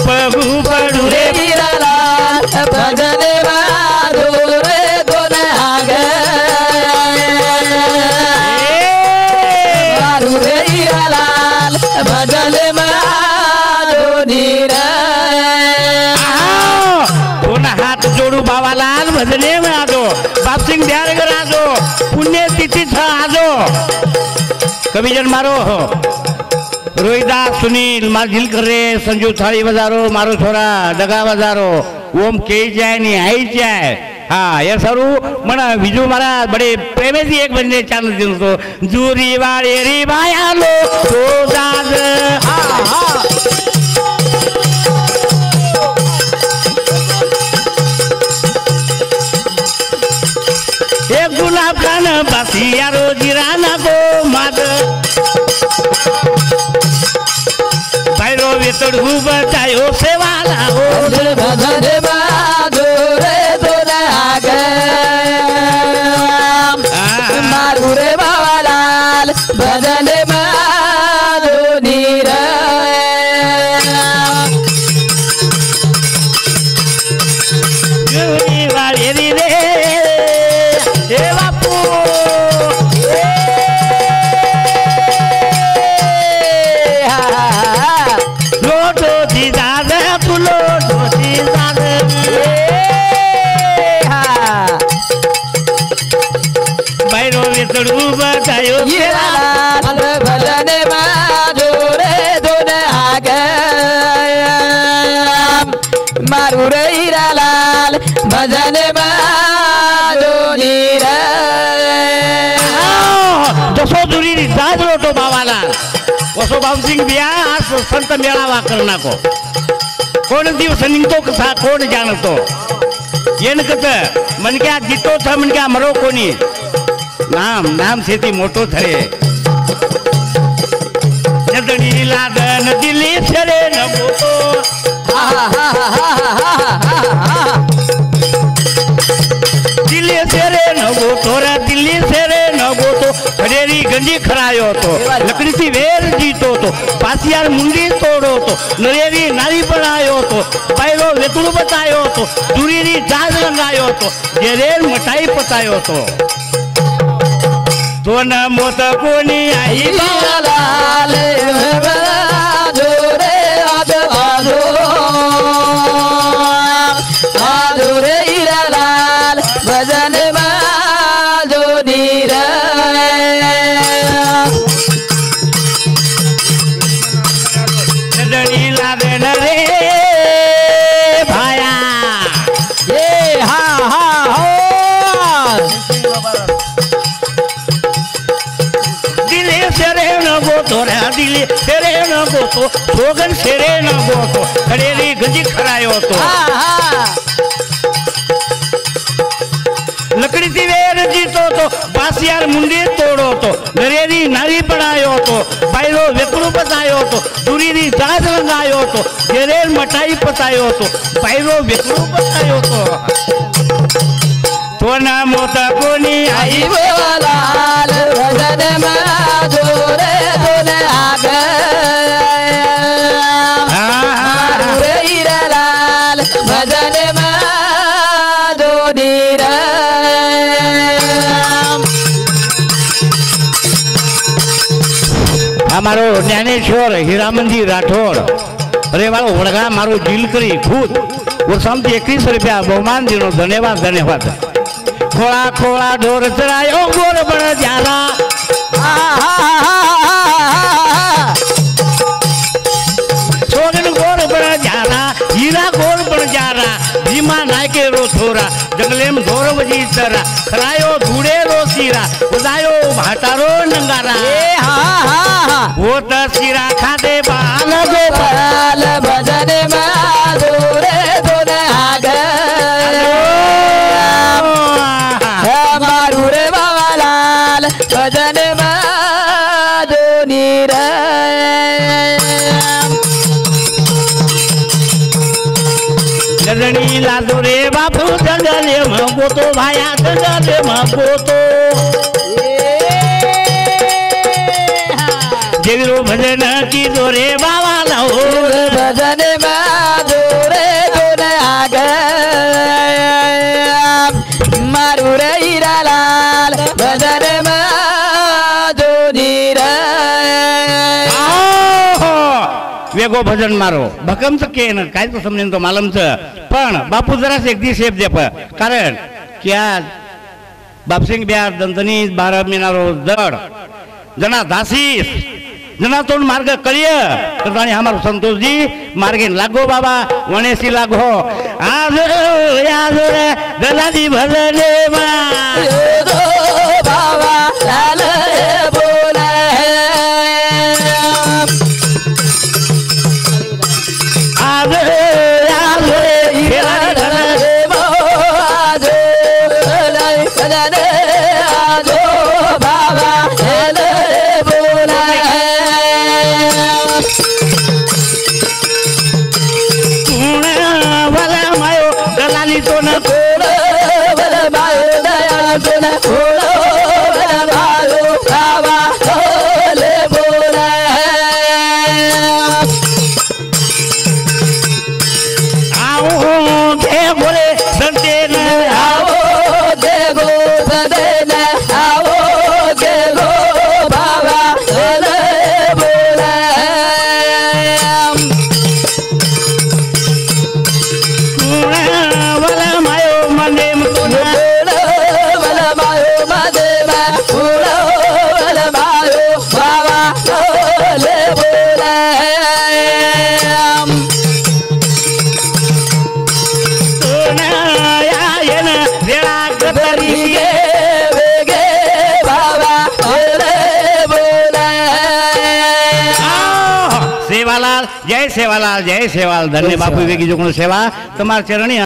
पगू पड़ू रे हीरालाल भजन माधो रे दोन आगे मारू रे हीरालाल भजन माधो नीरा दोन हात जोडू बाबालाल भजने में आजो बाप सिंह ध्यानगर आजो पुण्य तिथि था आजो कविजन मारो रोहिदास सुनील मार्जिल करे संजू थाली बजारो मारो छोरा दगा बजारो ओम के जाए नहीं आई जाए हाँ ये सरू मना विजू मारा बड़े प्रेमे थी एक बंदे चांद दिन तो जूरी वाले री भाया लो तो दाद एक गुलाब खान बासिया रो जिराना को माद भैरो वेतड़ बतायो सेवाला हो भजन माधो रे दोन आगे मारू रे बाबालाल भजन माधो नीरा जूरी वाले री रे ए बापू लोटो दी दादा पुलो दी दादा भैरो वेतड़ बतायो हीरालाल भजन माधो रे दोन आगे मारू रे हीरालाल भजन माधो नीरा जसो दुरी दाद लोटो बाबाला वसो बाबू सिंह बिया आज संत मेळावा करना को कोण दिवस निघतो कसा कोण जाणतो येन कत मनक्या जितो था मनक्या मरो कोणी नाम नाम सेती मोटो थरे जदनी लादन दिली छरे न मोटो दिल्ली सेरे न गोतो रे दिल्ली सेरे न गोतो खडेरी गंजी खरायो तो लकड़ी थी वेर जीतो तो पासियार मुंडी तोड़ो तो नरेरी नारी बनायो तो पैरो वेतुड़ बतायो तो दूरीरी जाज लगायो तो जेरेर मटाई पतायो तो न मोत कोनी आई हीरालाल माधो रे माधो माधो रे हीरालाल भजन माधो नीरा जदनी लादे न रे भाया ये हा हा हो दिले सेरे न गोतो रे दिले सेरे न गोतो सोगन सेरे न गोतो खडेरी गंजी खरायो तो लकड़ी थी वेर जीतो तो बासियार मुंडी तोड़ो तो नरेरी नारी बनायो तो बायरो वेतुड़ बतायो तो दूरीरी जाज लगायो तो जेरेर मटाई पतायो तो बायरो वेतुड़ बतायो तो ना मोता कोनी आई हीरालाल भजन माधो रे दोन आगे मारू रे हीरालाल भजन माधो नीरा हमारो ज्ञानेश्वर हीरामंदी राठौड़ अरे वालो वड़गा मारो दिल करी खुद वो समझ 21 रुपया बहुमान दिनो धन्यवाद धन्यवाद खोला खोला ढोर चरायो गोर बड़ जाला सोगन गोर बड़ जाला हीरा गोर बड़ जाला भीमा नायके रो थोरा जंगले में ढोर बजी तरा खरायो धूड़े रो सीरा उदायो भाटारो नंगारा वो त सिरा खादे बाल गोपाल भजन माधो रे दोन आगे मारू रे बाबालाल भजन माधो नीरा जगनी लादो रे बापू जंगले में गोतो भाया जंगले में गोतो जेविरो भजन की दो रे बाबा लाओ भजन लागो भजन मारो भकमचं के न काय तो समजेन तो मालमचं पण बापू जरास एक दिवस शेप देप कारण की आज बापसिंग बिहार दंतनी 12 मिनारो जड जना दासीस जना तोंड मार्ग कळिय तर आणि हमार संतोष जी मार्गे लागो बाबा वणेसी लागो आज आज दलाली भजने मा बाबा लाल बोला आज आज सेवालाल जय सेवालाल धन्य बापू वेगी जो सेवा तुम्हारे चरणी